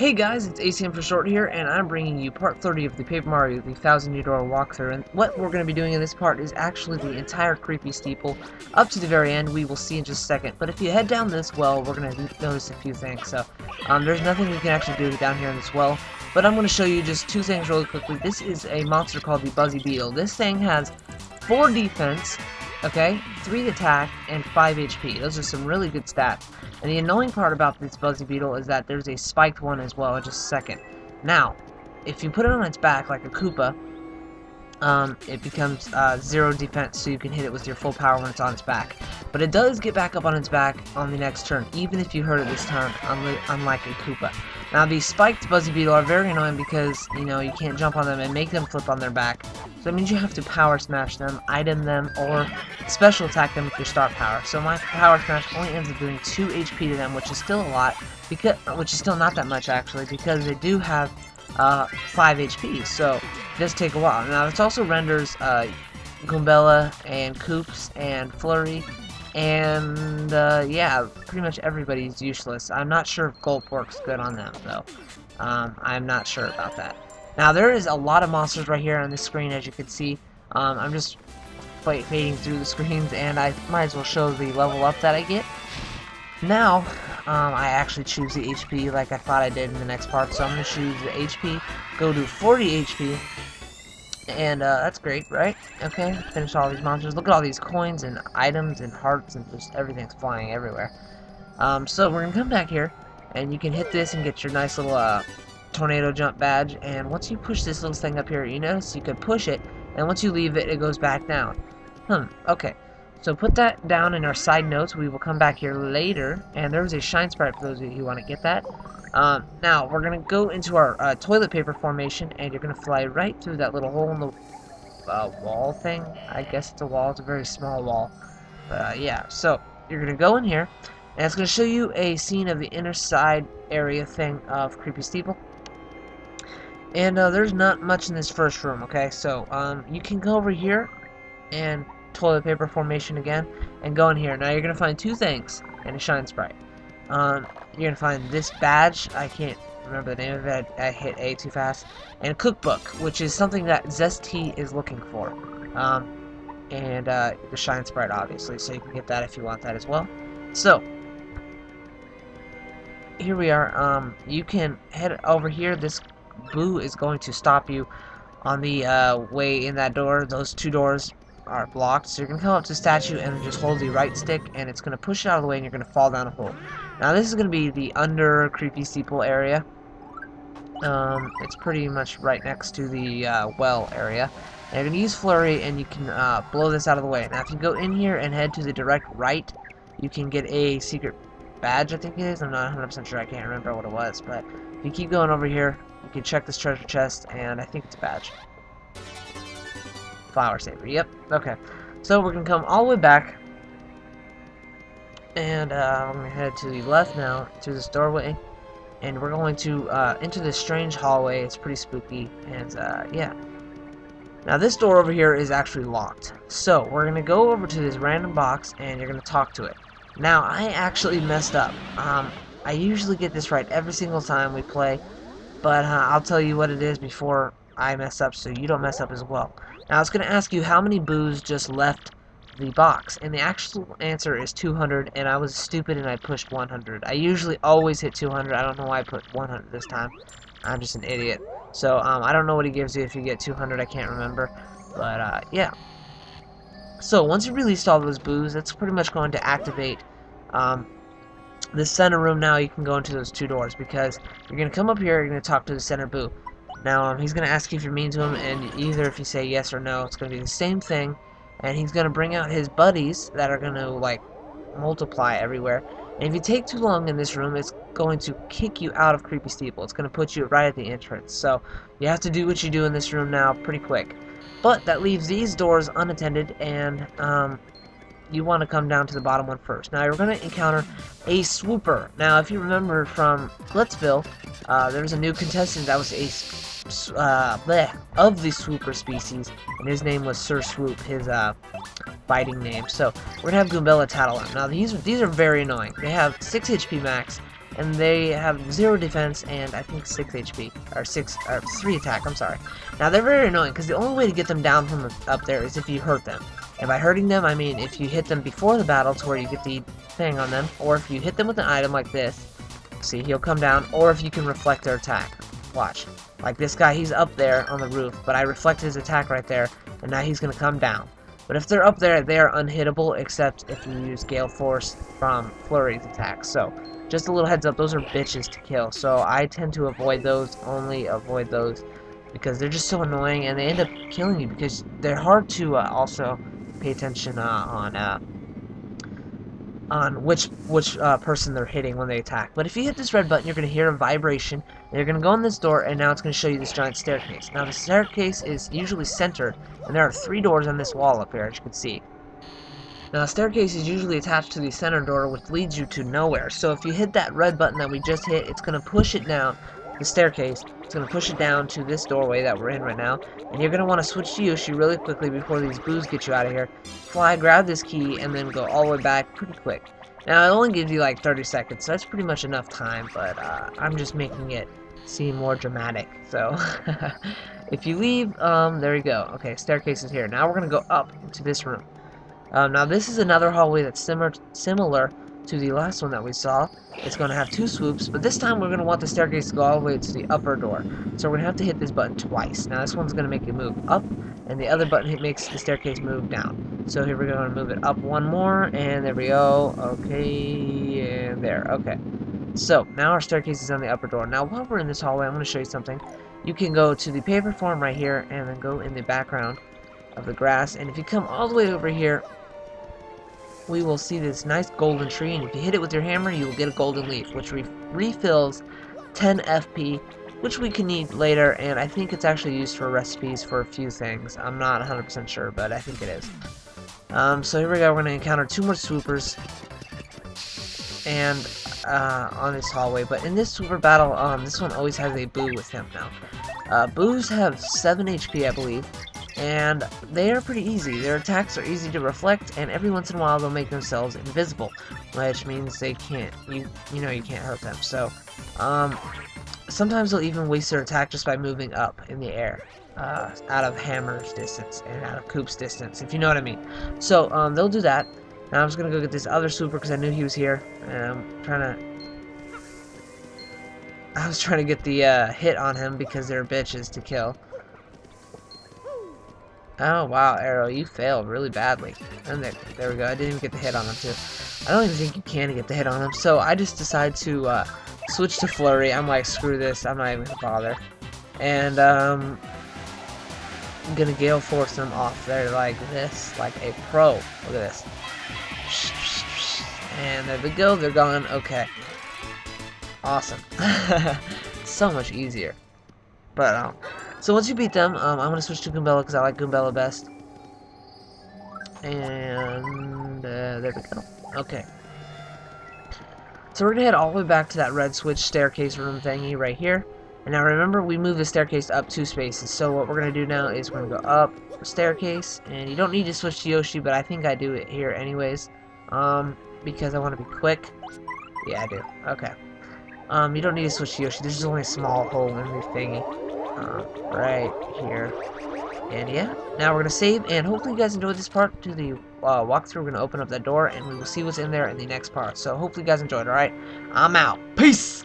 Hey guys, it's ACM for short here, and I'm bringing you part 30 of the Paper Mario, the 1,000 Door walkthrough. And what we're going to be doing in this part is actually the entire creepy steeple, up to the very end. We will see in just a second. But if you head down this well, we're going to notice a few things. So, there's nothing we can actually do down here in this well, but I'm going to show you just two things really quickly. This is a monster called the Buzzy Beetle. This thing has 4 defense, okay, 3 attack, and 5 HP. Those are some really good stats. And the annoying part about this Buzzy Beetle is that there's a spiked one as well in just a second. Now, if you put it on its back like a Koopa, it becomes 0 defense, so you can hit it with your full power when it's on its back. But it does get back up on its back on the next turn, even if you hurt it this turn, unlike a Koopa. Now, these spiked Buzzy Beetle are very annoying because, you know, you can't jump on them and make them flip on their back. So that means you have to power smash them, item them, or special attack them with your star power. So my power smash only ends up doing 2 HP to them, which is still a lot, which is still not that much actually, because they do have 5 HP, so it does take a while. Now, it also renders Goombella and Koops and Flurry, and yeah, pretty much everybody's useless. I'm not sure if Gulp works good on them, though. I'm not sure about that. Now, there is a lot of monsters right here on this screen, as you can see. I'm just fading through the screens, and I might as well show the level up that I get. Now, I actually choose the HP like I thought I did in the next part, so I'm going to choose the HP, go to 40 HP, and that's great, right? Okay, finish all these monsters. Look at all these coins and items and hearts and just everything's flying everywhere. So we're going to come back here, and you can hit this and get your nice little tornado jump badge, and once you push this little thing up here, you notice you can push it, and once you leave it, it goes back down. Okay. So put that down in our side notes. We will come back here later, and there's a shine sprite for those of you who want to get that. Now, we're going to go into our toilet paper formation, and you're going to fly right through that little hole in the wall thing. I guess it's a wall. It's a very small wall. Yeah, so you're going to go in here, and it's going to show you a scene of the inner side area thing of Creepy Steeple. And there's not much in this first room, okay? So you can go over here and toilet paper formation again, and go in here. Now you're gonna find 2 things and a shine sprite. You're gonna find this badge. I can't remember the name of it. I hit A too fast. And a cookbook, which is something that Zesty is looking for. And the shine sprite, obviously, so you can get that if you want that as well. So here we are. You can head over here. This boo is going to stop you on the way in that door. Those 2 doors are blocked, so you're going to come up to the statue and just hold the right stick, and it's going to push it out of the way, and you're going to fall down a hole. Now this is going to be the under Creepy Steeple area. It's pretty much right next to the well area. And you're going to use Flurry, and you can blow this out of the way. Now if you go in here and head to the direct right, you can get a secret badge, I think it is. I'm not 100% sure, I can't remember what it was, but if you keep going over here, you can check this treasure chest, and I think it's a badge. Flower saver, yep, okay. So we're going to come all the way back, and I'm going to head to the left now, to this doorway, and we're going to into this strange hallway. It's pretty spooky, and yeah. Now this door over here is actually locked, so we're going to go over to this random box, and you're going to talk to it. Now, I actually messed up. I usually get this right every single time we play, but I'll tell you what it is before I mess up, so you don't mess up as well. Now, it's going to ask you how many boos just left the box, and the actual answer is 200, and I was stupid and I pushed 100. I usually always hit 200. I don't know why I put 100 this time. I'm just an idiot. So, I don't know what he gives you if you get 200. I can't remember, but yeah. So, once you released all those boos, that's pretty much going to activate the center room. Now you can go into those 2 doors, because you're going to come up here, you're going to talk to the center boo. Now, he's going to ask you if you're mean to him, and either if you say yes or no, it's going to be the same thing, and he's going to bring out his buddies that are going to, like, multiply everywhere. And if you take too long in this room, it's going to kick you out of Creepy Steeple. It's going to put you right at the entrance. So, you have to do what you do in this room now pretty quick. But that leaves these doors unattended, and you want to come down to the bottom one first. Now you're going to encounter a swooper. Now if you remember from Blitzville, there was a new contestant that was of the swooper species, and his name was Sir Swoop, his fighting name. So we're going to have Goombella tattle him. Now these are very annoying. They have 6 HP max, and they have 0 defense and I think 6 HP, or 3 attack, I'm sorry. Now they're very annoying, because the only way to get them down from up there is if you hurt them. And by hurting them, I mean if you hit them before the battle to where you get the thing on them, or if you hit them with an item like this, see, he'll come down, or if you can reflect their attack. Watch. Like this guy, he's up there on the roof, but I reflected his attack right there, and now he's going to come down. But if they're up there, they are unhittable, except if you use Gale Force from Flurry's attack. So, just a little heads up, those are bitches to kill. So, I tend to avoid those, only avoid those, because they're just so annoying, and they end up killing you, because they're hard to also pay attention on which person they're hitting when they attack. But if you hit this red button, you're going to hear a vibration, and you're going to go in this door, and now it's going to show you this giant staircase. Now the staircase is usually centered, and there are 3 doors on this wall up here, as you can see. Now the staircase is usually attached to the center door, which leads you to nowhere. So if you hit that red button that we just hit, it's going to push it down the staircase. It's going to push it down to this doorway that we're in right now, and you're going to want to switch to Yoshi really quickly before these boos get you out of here. Fly, grab this key, and then go all the way back pretty quick. Now it only gives you like 30 seconds, so that's pretty much enough time, but I'm just making it seem more dramatic. So if you leave, there you go. Okay, staircase is here. Now we're going to go up to this room. Now this is another hallway that's similar to the last one that we saw. It's going to have 2 swoops, but this time we're going to want the staircase to go all the way to the upper door. So we're going to have to hit this button twice. Now this one's going to make it move up, and the other button makes the staircase move down. So here we're going to move it up one more, and there we go. Okay, and there. Okay. So now our staircase is on the upper door. Now while we're in this hallway, I'm going to show you something. You can go to the paper form right here, and then go in the background of the grass. And if you come all the way over here, we will see this nice golden tree, and if you hit it with your hammer, you will get a golden leaf, which refills 10 FP, which we can need later, and I think it's actually used for recipes for a few things. I'm not 100% sure, but I think it is. So here we go, we're going to encounter 2 more swoopers, and on this hallway, but in this swooper battle, this one always has a boo with him now. Boos have 7 HP, I believe, and they are pretty easy. Their attacks are easy to reflect, and every once in a while they'll make themselves invisible, which means they can't, you can't hurt them. So, sometimes they'll even waste their attack just by moving up in the air, out of Hammer's distance and out of Coop's distance, if you know what I mean. So, they'll do that. Now I'm just gonna go get this other swooper because I knew he was here, and I was trying to get the hit on him because they're bitches to kill. Oh wow, Arrow, you failed really badly. And there we go, I didn't even get the hit on him too. I don't even think you can get the hit on him, so I just decided to switch to Flurry. I'm like, screw this, I'm not even gonna bother. And I'm gonna Gale Force them off there like this, like a pro. Look at this. And there we go, they're gone. Okay. Awesome. So much easier. But, so once you beat them, I'm going to switch to Goombella because I like Goombella best. And there we go. Okay. So we're going to head all the way back to that red switch staircase room thingy right here. And now remember, we moved the staircase up 2 spaces. So what we're going to do now is we're going to go up the staircase. And you don't need to switch to Yoshi, but I think I do it here anyways. Because I want to be quick. Yeah, I do. Okay. You don't need to switch to Yoshi. There's just only a small hole in the thingy. Right here. And yeah, now we're going to save, and hopefully you guys enjoyed this part to the walkthrough. We're going to open up that door, and we will see what's in there in the next part. So hopefully you guys enjoyed, alright? I'm out. Peace!